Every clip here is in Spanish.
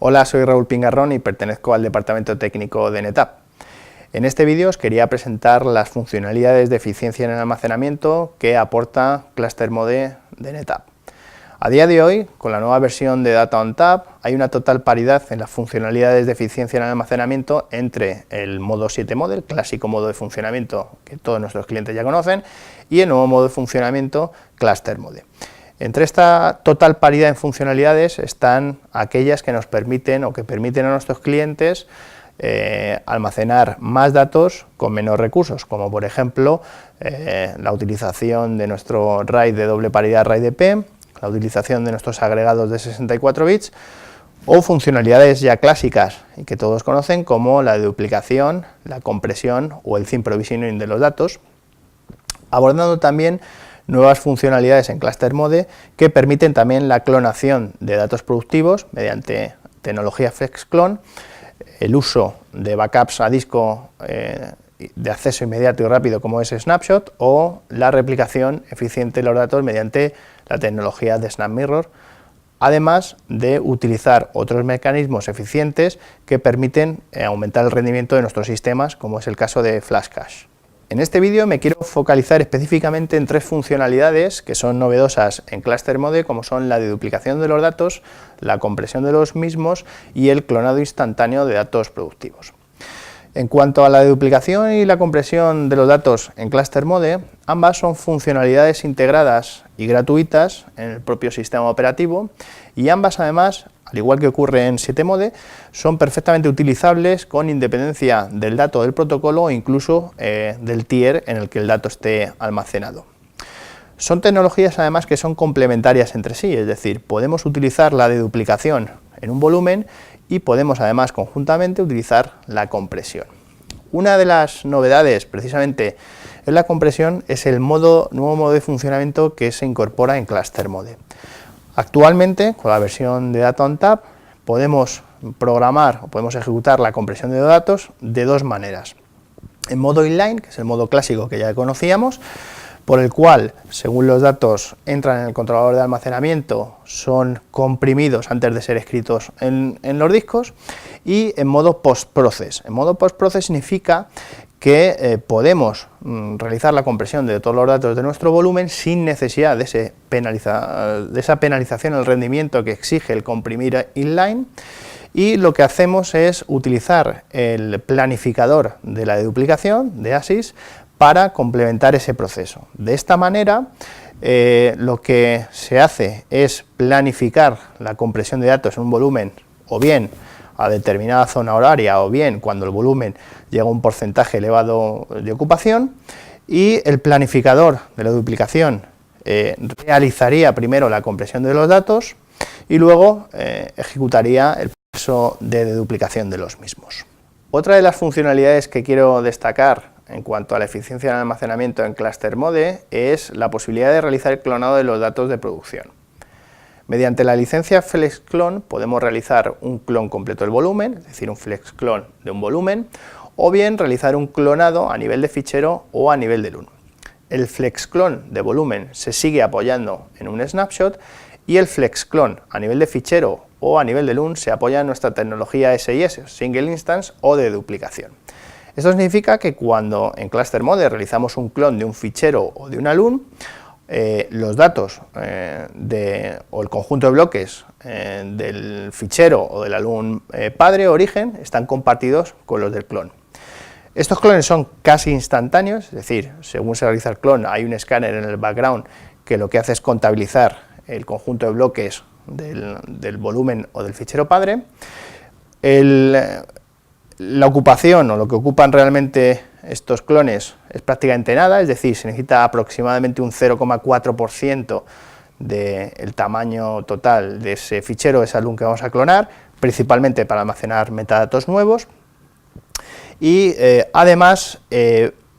Hola, soy Raúl Pingarrón y pertenezco al departamento técnico de NetApp. En este vídeo os quería presentar las funcionalidades de eficiencia en el almacenamiento que aporta ClusterMode de NetApp. A día de hoy, con la nueva versión de Data ONTAP, hay una total paridad en las funcionalidades de eficiencia en el almacenamiento entre el modo 7 Mode, el clásico modo de funcionamiento que todos nuestros clientes ya conocen, y el nuevo modo de funcionamiento ClusterMode. Entre esta total paridad en funcionalidades están aquellas que nos permiten o que permiten a nuestros clientes almacenar más datos con menos recursos, como por ejemplo la utilización de nuestro RAID de doble paridad RAID-EP, la utilización de nuestros agregados de 64 bits o funcionalidades ya clásicas y que todos conocen como la deduplicación, la compresión o el thin provisioning de los datos, abordando también nuevas funcionalidades en ClusterMode que permiten también la clonación de datos productivos mediante tecnología FlexClone, el uso de backups a disco de acceso inmediato y rápido como es Snapshot, o la replicación eficiente de los datos mediante la tecnología de SnapMirror, además de utilizar otros mecanismos eficientes que permiten aumentar el rendimiento de nuestros sistemas, como es el caso de FlashCache. En este vídeo me quiero focalizar específicamente en tres funcionalidades que son novedosas en ClusterMode, como son la deduplicación de los datos, la compresión de los mismos y el clonado instantáneo de datos productivos. En cuanto a la deduplicación y la compresión de los datos en ClusterMode, ambas son funcionalidades integradas y gratuitas en el propio sistema operativo, y ambas además, al igual que ocurre en 7Mode, son perfectamente utilizables con independencia del dato del protocolo o incluso del tier en el que el dato esté almacenado. Son tecnologías además que son complementarias entre sí, es decir, podemos utilizar la deduplicación en un volumen y podemos además conjuntamente utilizar la compresión. Una de las novedades precisamente en la compresión es el nuevo modo de funcionamiento que se incorpora en ClusterMode. Actualmente, con la versión de Data ONTAP, podemos programar o podemos ejecutar la compresión de datos de dos maneras. En modo inline, que es el modo clásico que ya conocíamos, por el cual, según los datos entran en el controlador de almacenamiento, son comprimidos antes de ser escritos en los discos, y en modo post-process. En modo post-process significa que podemos realizar la compresión de todos los datos de nuestro volumen sin necesidad de esa penalización en el rendimiento que exige el comprimir inline, y lo que hacemos es utilizar el planificador de la deduplicación de ASIS para complementar ese proceso. De esta manera, lo que se hace es planificar la compresión de datos en un volumen, o bien a determinada zona horaria, o bien cuando el volumen llega a un porcentaje elevado de ocupación, y el planificador de la duplicación realizaría primero la compresión de los datos y luego ejecutaría el proceso de deduplicación de los mismos. Otra de las funcionalidades que quiero destacar en cuanto a la eficiencia en el almacenamiento en ClusterMode es la posibilidad de realizar el clonado de los datos de producción. Mediante la licencia FlexClone podemos realizar un clon completo del volumen, es decir, un FlexClone de un volumen, o bien realizar un clonado a nivel de fichero o a nivel de LUN. El FlexClone de volumen se sigue apoyando en un snapshot, y el FlexClone a nivel de fichero o a nivel de LUN se apoya en nuestra tecnología SIS, Single Instance, o de duplicación. Esto significa que cuando en ClusterMode realizamos un clon de un fichero o de una LUN, los datos o el conjunto de bloques del fichero o de la LUN padre o origen están compartidos con los del clon. Estos clones son casi instantáneos, es decir, según se realiza el clon hay un escáner en el background que lo que hace es contabilizar el conjunto de bloques del volumen o del fichero padre. La ocupación o lo que ocupan realmente estos clones es prácticamente nada, es decir, se necesita aproximadamente un 0,4% del tamaño total de ese fichero, de esa LUN que vamos a clonar, principalmente para almacenar metadatos nuevos. Y además,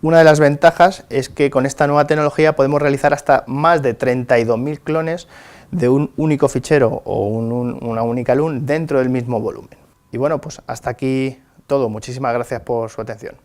una de las ventajas es que con esta nueva tecnología podemos realizar hasta más de 32.000 clones de un único fichero o una única LUN dentro del mismo volumen. Y bueno, pues hasta aquí todo. Muchísimas gracias por su atención.